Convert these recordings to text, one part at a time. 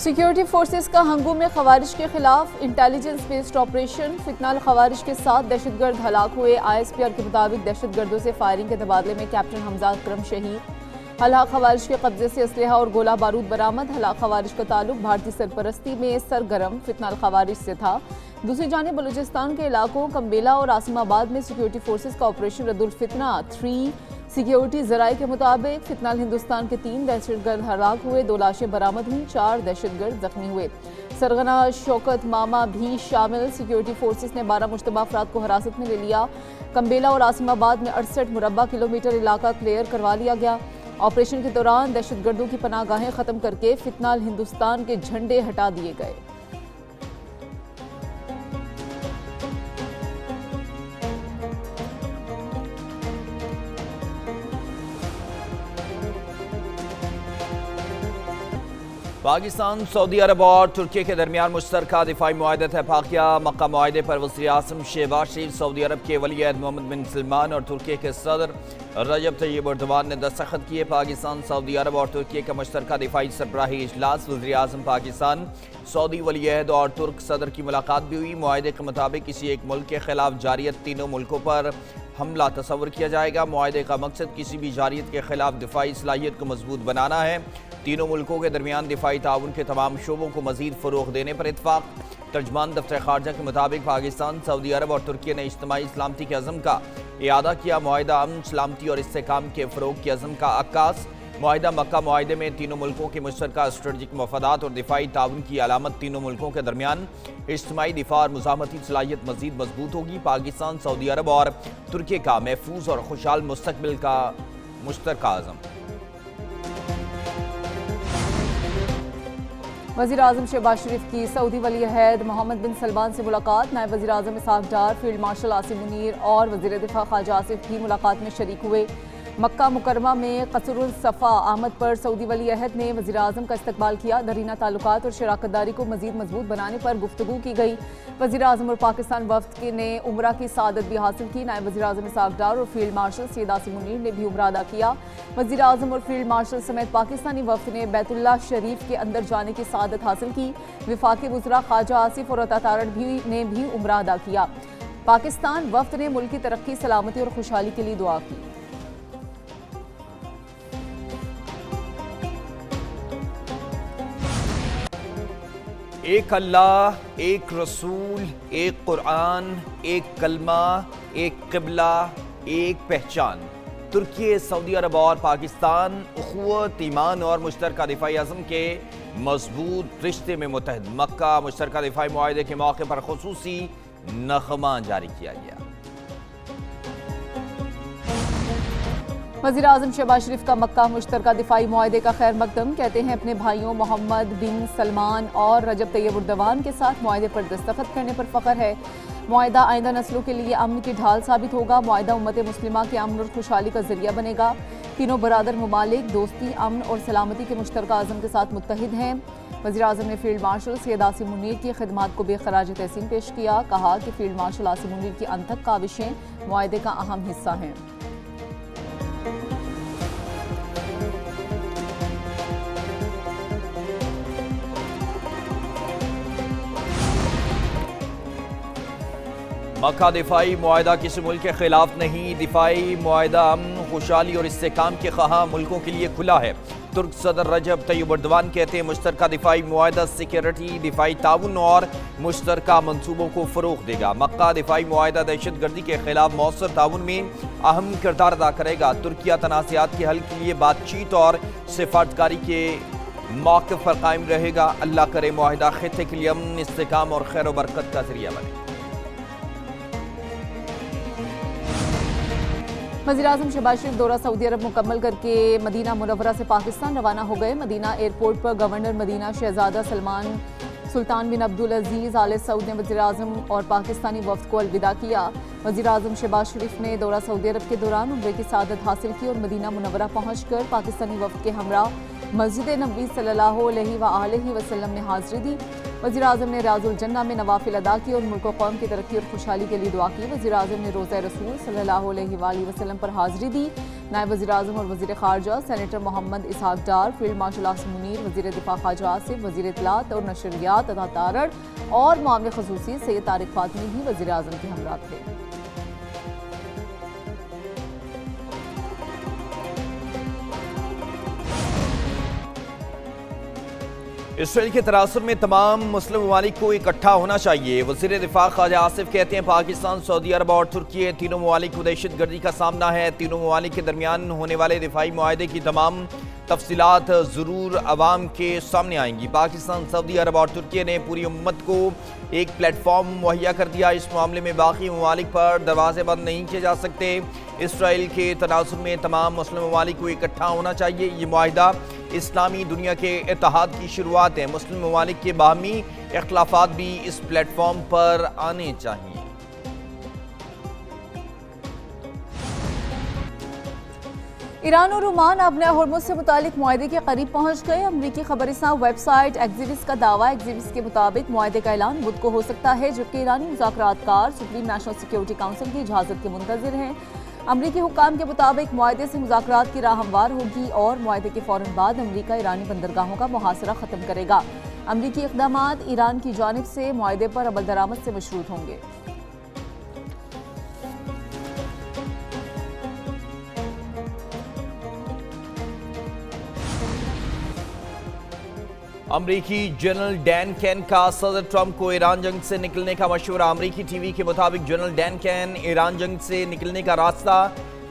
Security forces का हंगू में खवारिज के खिलाफ इंटेलिजेंस बेस्ड ऑपरेशन। फितनाल खवारिज के 7 दहशतगर्द हलाक हुए। ISPR के मुताबिक दहशतगर्दों से फायरिंग के तबादले में कैप्टन हमजा अकरम शहीद। हलाक खवारिज के कब्जे से असलहा और गोला बारूद बरामद। हलाक खवारिज का ताल्लुक भारतीय सरपरस्ती में सरगर्म फितनाल खवारिज से था। दूसरी जानिब बलूचिस्तान के इलाकों कम्बेला और आसिमाबाद में सिक्योरिटी फोर्सेस का ऑपरेशन रद्दुल फितना 3 सिक्योरिटी जराये के मुताबिक फितनाल हिंदुस्तान के 3 दहशतगर्द हलाक हुए, 2 लाशें बरामद हुई, 4 दहशतगर्द जख्मी हुए। सरगना शौकत मामा भी शामिल। सिक्योरिटी फोर्सेस ने 12 मुश्तबा अफराद को हिरासत में ले लिया। कम्बेला और आसिमाबाद में 68 मुरबा किलोमीटर इलाका क्लियर करवा लिया गया। ऑपरेशन के दौरान दहशतगर्दों की पनाहगाहें खत्म करके फितनाल हिंदुस्तान के झंडे हटा दिए गए। पाकिस्तान, सऊदी अरब और तुर्की के दरमियान मुश्तरका दिफाई मुआहदा तय पा गया। मक्का मुआहदे पर वज़ीर आज़म शहबाज शरीफ, सऊदी अरब के वली-ए-अहद मोहम्मद बिन सलमान और तुर्की के सदर रजब तैयब एर्दोगान ने दस्तखत किए। पाकिस्तान, सऊदी अरब और तुर्की का मुश्तरका दिफाई सरबराही इजलास, वज़ीर आज़म पाकिस्तान, सऊदी वली-ए-अहद और तुर्क सदर की मुलाकात भी हुई। मुआहदे के मुताबिक किसी एक मुल्क के खिलाफ जारियत तीनों मुल्कों पर हमला तस्वर किया जाएगा। मुआहदे का मकसद किसी भी जारियत के खिलाफ दिफाई सलाहियत को मजबूत बनाना है। तीनों मुल्कों के दरमियान दिफाई ताउन के तमाम शोबों को मजीद फ़रोग़ देने पर इत्तफ़ाक़। तर्जमान दफ्तर ख़ारजा के मुताबिक पाकिस्तान, सऊदी अरब और तुर्की ने इज्तिमाई सलामती के अज़म का इआदा किया। मुआहिदा अमन, सलामती और इस्तेहकाम के फ़रोग़ के अज़म का अक्कास। मुआहिदा मक्का मुआहिदे में तीनों मुल्कों के मुश्तरका स्ट्रेटजिक मफादात और दिफाई ताउन की अलामत। तीनों मुल्कों के दरमियान इज्तिमाई दिफा और मुज़ाहमती सलाहियत मज़ीद मजबूत होगी। पाकिस्तान, सऊदी अरब और तुर्की का महफूज और खुशहाल मुस्तक़बिल का मुश्तरका अज़म। वज़ीर आज़म शहबाज शरीफ की सऊदी वली-ए-अहद मोहम्मद बिन सलमान से मुलाकात। नायब वज़ीर आज़म इसहाक़ डार, फील्ड मार्शल आसिम मुनीर और वज़ीर दिफा ख्वाजा आसिफ भी मुलाकात में शरीक हुए। मक्का मुकरमा में क़सरुल सफ़ा आमद पर सऊदी वली-ए-अहद ने वज़ीर आज़म का इस्तकबाल किया। दरीना ताल्लुकात और शराकतदारी को मज़ीद मजबूत बनाने पर गुफ्तगू की गई। वज़ीर आज़म और पाकिस्तान वफ़द ने उम्रा की सआदत भी हासिल की। नायब वज़ीर आज़म इसहाक़ डार और फील्ड मार्शल सैयद आसिम मुनीर ने भी उम्रा अदा किया। वज़ीर आज़म और फील्ड मार्शल समेत पाकिस्तानी वफ़द ने बैतुल्लाह शरीफ के अंदर जाने की सआदत हासिल की। विफाकी वज़रा ख्वाजा आसिफ और अतातारड़ ने भी उम्रा अदा किया। पाकिस्तान वफ़द ने मुल्क की तरक्की, सलामती और खुशहाली के लिए दुआ की। एक अल्लाह, एक रसूल, एक कुरान, एक कलमा, एक क़िबला, एक पहचान। तुर्की, सऊदी अरब और पाकिस्तान उख़ुवत, ईमान और मुश्तरका दिफाई अज़म के मजबूत रिश्ते में मुत्तहद। मक्का मुश्तरका दिफाई मुआहदे के मौके पर खुसूसी नग़मा जारी किया गया। वज़ीर आज़म शहबाज शरीफ का मक्का मुश्तरका दिफाई मुआहदे का खैर मकदम। कहते हैं अपने भाइयों मोहम्मद बिन सलमान और रजब तैयब एर्दोगान के साथ मुआहदे पर दस्तखत करने पर फ़ख्र है। मुआहदा आइंदा नस्लों के लिए अमन की ढाल साबित होगा। मुआहदा उम्मत मुस्लिमा के अमन और खुशहाली का ज़रिया बनेगा। तीनों बरादर ममालिक दोस्ती, अमन और सलामती के मुश्तरका अज़म के साथ मुत्तहिद हैं। वज़ीर आज़म ने फील्ड मार्शल सैयद आसिम मुनीर की खिदमात को बेखराज तहसीन पेश किया। कहा कि फील्ड मार्शल आसिम मुनीर की अनथक काविशें मुआहदे का अहम हिस्सा हैं। मक्का दिफाई मुआहदा किसी मुल्क के खिलाफ नहीं। दिफाई मुआहदा अमन, खुशहाली और इस्तेहकाम के ख्वाह मुल्कों के लिए खुला है। तुर्क सदर रजब तैयब एर्दोगान कहते हैं मुश्तरका दिफाई मुआहदा सिक्योरिटी, दिफाई ताउन और मुश्तरका मनसूबों को फ़रोग़ देगा। मक्का दिफाई मुआहदा दहशतगर्दी के खिलाफ मौसर ताउन में अहम किरदार अदा करेगा। तुर्किया तनाज़ात के हल के लिए बातचीत और सिफारतकारी के मौक़िफ़ पर कायम रहेगा। अल्लाह करे मुआहदा ख़ित्ते के लिए अमन, इस्तेहकाम और खैर व बरकत का ज़रिया बने। वज़ीर आज़म शहबाज शरीफ दौरा सऊदी अरब मुकम्मल करके मदीना मुनव्वरा से पाकिस्तान रवाना हो गए। मदीना एयरपोर्ट पर गवर्नर मदीना शहजादा सलमान सुल्तान बिन अब्दुल अजीज़ आले सऊद ने वज़ीर आज़म और पाकिस्तानी वफ़द को अलविदा किया। वज़ीर आज़म शहबाज शरीफ ने दौरा सऊदी अरब के दौरान उम्रे की सआदत हासिल की और मदीना मुनव्वरा पहुँच कर पाकिस्तानी वफ़द के हमरा मस्जिद नबवी सल्लल्लाहु अलैहि वसल्लम में हाज़िरी दी। वज़ीर-ए-आज़म ने रियाजुल जन्ना में नवाफिल अदा की और मुल्क व कौम की तरक्की और खुशहाली के लिए दुआ की। वज़ीर-ए-आज़म ने रोज़ा रसूल सल्लल्लाहु अलैहि वसल्लम पर हाज़िरी दी। नायब वज़ीर-ए-आज़म और वज़ीर ख़ारजा सेनेटर मोहम्मद इसहाक डार, फील्ड मार्शल आसिम मुनीर, वज़ीर दिफा ख्वाजा आसिफ, वज़ीर इत्तलात और नशरियात अता तारड़ और मामले ख़ुसूसी सैयद तारिक फातमी भी वज़ीर-ए-आज़म के हमरा थे। इसराइल के तनासुर में तमाम मुस्लिम ममालिक को इकट्ठा होना चाहिए। वज़ीर दिफा ख्वाजा आसिफ कहते हैं पाकिस्तान, सऊदी अरब और तुर्की तीनों ममालिक को दहशत गर्दी का सामना है। तीनों ममालिक के दरमियान होने वाले दिफाई मुआहदे की तमाम तफसीलात ज़रूर अवाम के सामने आएंगी। पाकिस्तान, सऊदी अरब और तुर्की ने पूरी उम्मत को एक प्लेटफॉर्म मुहैया कर दिया। इस मामले में बाकी ममालिक पर दरवाजे बंद नहीं किए जा सकते। इसराइल के तनासुर में तमाम मुस्लिम ममालिक को इकट्ठा होना चाहिए। ये मुआहदा इस्लामी दुनिया के इत्तेहाद की शुरुआत है। मुस्लिम ममालिक के बाहमी इख्तिलाफात भी इस प्लेटफॉर्म पर आने चाहिए। ईरान और ओमान अपने होर्मुज़ से मुतालिक मुआहदे के करीब पहुंच गए। अमरीकी खबरिस्तान वेबसाइट एक्सिविस का दावा। एक्सिविस के मुताबिक मुआहदे का ऐलान बुध को हो सकता है, जबकि ईरानी मुज़ाकरातकार सुप्रीम नेशनल सिक्योरिटी काउंसिल की इजाज़त के मुंतज़िर हैं। अमरीकी हुक्काम के मुताबिक मुआहदे से मुज़ाकरात की राह हमवार होगी और मुआहदे के फ़ौरन बाद अमरीका ईरानी बंदरगाहों का मुहासरा ख़त्म करेगा। अमरीकी इक़दामात ईरान की जानिब से मुआहदे पर अमल दरामद से मशरूत होंगे। अमरीकी जनरल डैन कैन का सदर ट्रंप को ईरान जंग से निकलने का मशवरा। अमरीकी टीवी के मुताबिक जनरल डैन कैन ईरान जंग से निकलने का रास्ता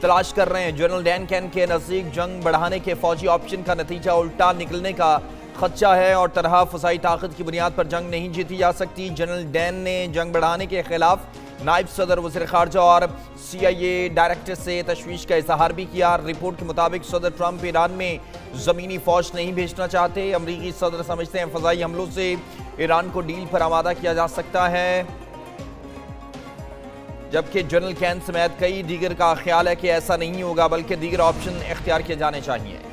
तलाश कर रहे हैं। जनरल डैन कैन के नज़दीक जंग बढ़ाने के फौजी ऑप्शन का नतीजा उल्टा निकलने का खदशा है और तरह फसाई ताकत की बुनियाद पर जंग नहीं जीती जा सकती। जनरल डैन ने जंग बढ़ाने के खिलाफ नायब सदर, वज़ीर ख़ारजा और CIA डायरेक्टर से तशवीश का इजहार भी किया। रिपोर्ट के मुताबिक सदर ट्रंप ईरान में ज़मीनी फ़ौज नहीं भेजना चाहते। अमरीकी सदर समझते हैं फ़ज़ाई हमलों से ईरान को डील पर आमादा किया जा सकता है, जबकि जनरल कैन समेत कई दीगर का ख्याल है कि ऐसा नहीं होगा, बल्कि दीगर ऑप्शन इख्तियार किए जाने चाहिए।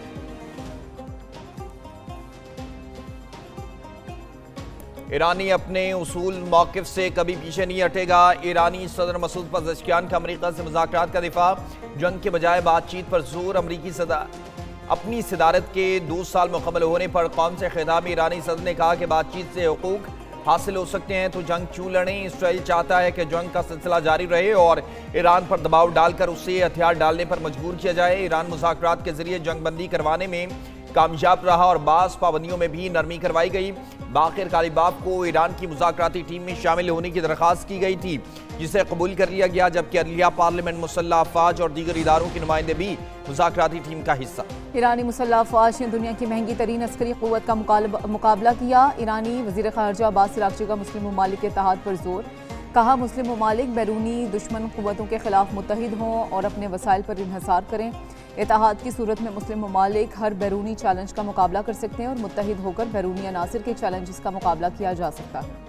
ईरानी अपने उसूल मौक़िफ़ से कभी पीछे नहीं हटेगा। ईरानी सदर मसूद पज़ेश्कियान का अमरीका से मुज़ाकरात का दिफा, जंग के बजाय बातचीत पर जोर। अमरीकी सदर अपनी सदारत के 2 साल मुकम्मल होने पर कौम से खिताब में ईरानी सदर ने कहा कि बातचीत से हुकूक हासिल हो सकते हैं तो जंग क्यों लड़ें। इसराइल चाहता है कि जंग का सिलसिला जारी रहे और ईरान पर दबाव डालकर उसे हथियार डालने पर मजबूर किया जाए। ईरान मुज़ाकरात के जरिए जंग बंदी करवाने में कामयाब रहा और बाज़ पाबंदियों में भी नरमी करवाई गई। बाकिर कालिबाफ को ईरान की मुज़ाकराती टीम में शामिल होने की दरख्वास्त की गई थी, जिसे कबूल कर लिया गया, जबकि अदलिया, पार्लियामेंट, मुसल्लह अफवाज और दीगर इदारों के नुमाइंदे भी मुज़ाकराती टीम का हिस्सा। ईरानी मुसल्लह अफवाज ने दुनिया की महंगी तरीन अस्करी क़ुव्वत का मुकाबला किया। ईरानी वज़ीर ख़ारजा अब्बास अराग़ची का मुस्लिम ममालिक के इत्तेहाद पर जोर। कहा, मुस्लिम ममालिक बैरूनी दुश्मन क़ुव्वतों के खिलाफ मुत्तहिद हों और अपने वसाइल पर इन्हसार करें। इत्तेहाद की सूरत में मुस्लिम ममालिक हर बैरूनी चैलेंज का मुकाबला कर सकते हैं और मुत्तहिद होकर बैरूनी अनासिर के चैलेंजेस का मुकाबला किया जा सकता है।